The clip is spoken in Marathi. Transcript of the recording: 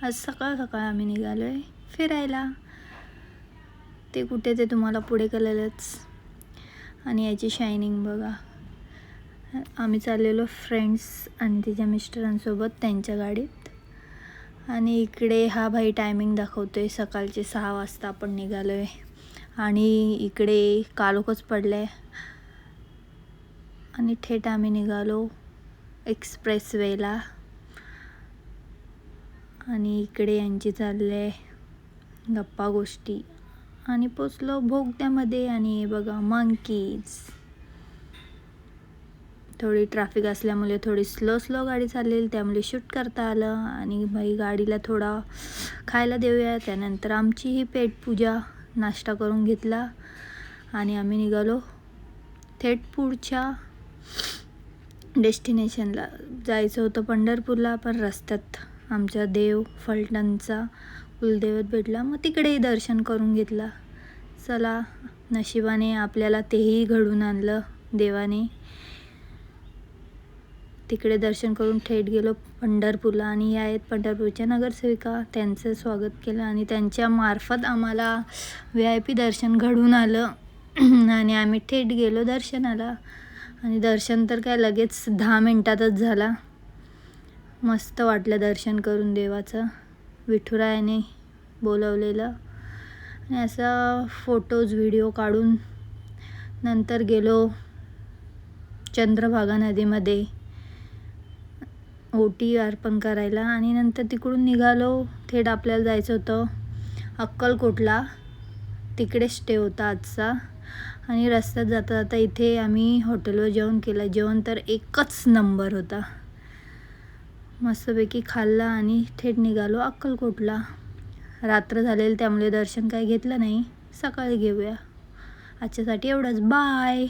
आज सकाळ सकाळ आम्ही निघालो आहे फिरायला. ते कुठे ते तुम्हाला पुढे कळेलच. आणि याची शायनिंग बघा. आम्ही चाललेलो फ्रेंड्स आणि तिच्या मिस्टरांसोबत त्यांच्या गाडीत. आणि इकडे हा भाई टायमिंग दाखवतोय, सकाळचे 6 वाजता आपण निघालो आहे. आणि इकडे कालोखच पडलं आहे आणि थेट आम्ही निघालो एक्सप्रेसवेला. आणि इकडे यांची चालले गप्पा गोष्टी आणि पोचलो भोगद्यामध्ये. आणि हे बघा मंकीज. थोडी ट्रॅफिक असल्यामुळे थोडी स्लो गाडी चाललेली, त्यामुळे शूट करता आलं. आणि भाई गाडीला थोडा खायला देऊया. त्यानंतर आमची ही पेटपूजा, नाश्ता करून घेतला आणि आम्ही निघालो थेट पुढच्या डेस्टिनेशनला. जायचं होतं पंढरपूरला, पण रस्त्यात आमचा देव फलटणचा कुलदैवत भेटला, मग तिकडेही दर्शन करून घेतला. चला, नशिबाने आपल्याला तेही घडून आणलं देवाने. तिकडे दर्शन करून थेट गेलो पंढरपूरला. आणि या आहेत पंढरपूरच्या नगरसेविका. त्यांचं स्वागत केलं आणि त्यांच्या मार्फत आम्हाला VIP दर्शन घडून आलं. आणि आम्ही थेट गेलो दर्शनाला. आणि दर्शन तर काय लगेच 10 मिनिटातच झाला. मस्त वाटलं दर्शन करून देवाचं. विठुरायाने बोलवलेलं. आणि असा फोटोज व्हिडिओ काढून नंतर गेलो चंद्रभागा नदीमध्ये ओटी अर्पण करायला. आणि नंतर तिकडून निघालो. थेट आपल्याला जायचं होतं अक्कलकोटला. तिकडे स्टे होता आजचा. आणि रस्त्यात जाता जाता इथे आम्ही हॉटेलवर जेवण केलं. जेवण तर एकच नंबर होता. मस्तपैकी खाल्ला आणि थेट निघालो अक्कलकोटला. रात्र झालेली, त्यामुळे दर्शन काही घेतलं नाही. सकाळी घेऊया. आजच्यासाठी एवढंच. बाय.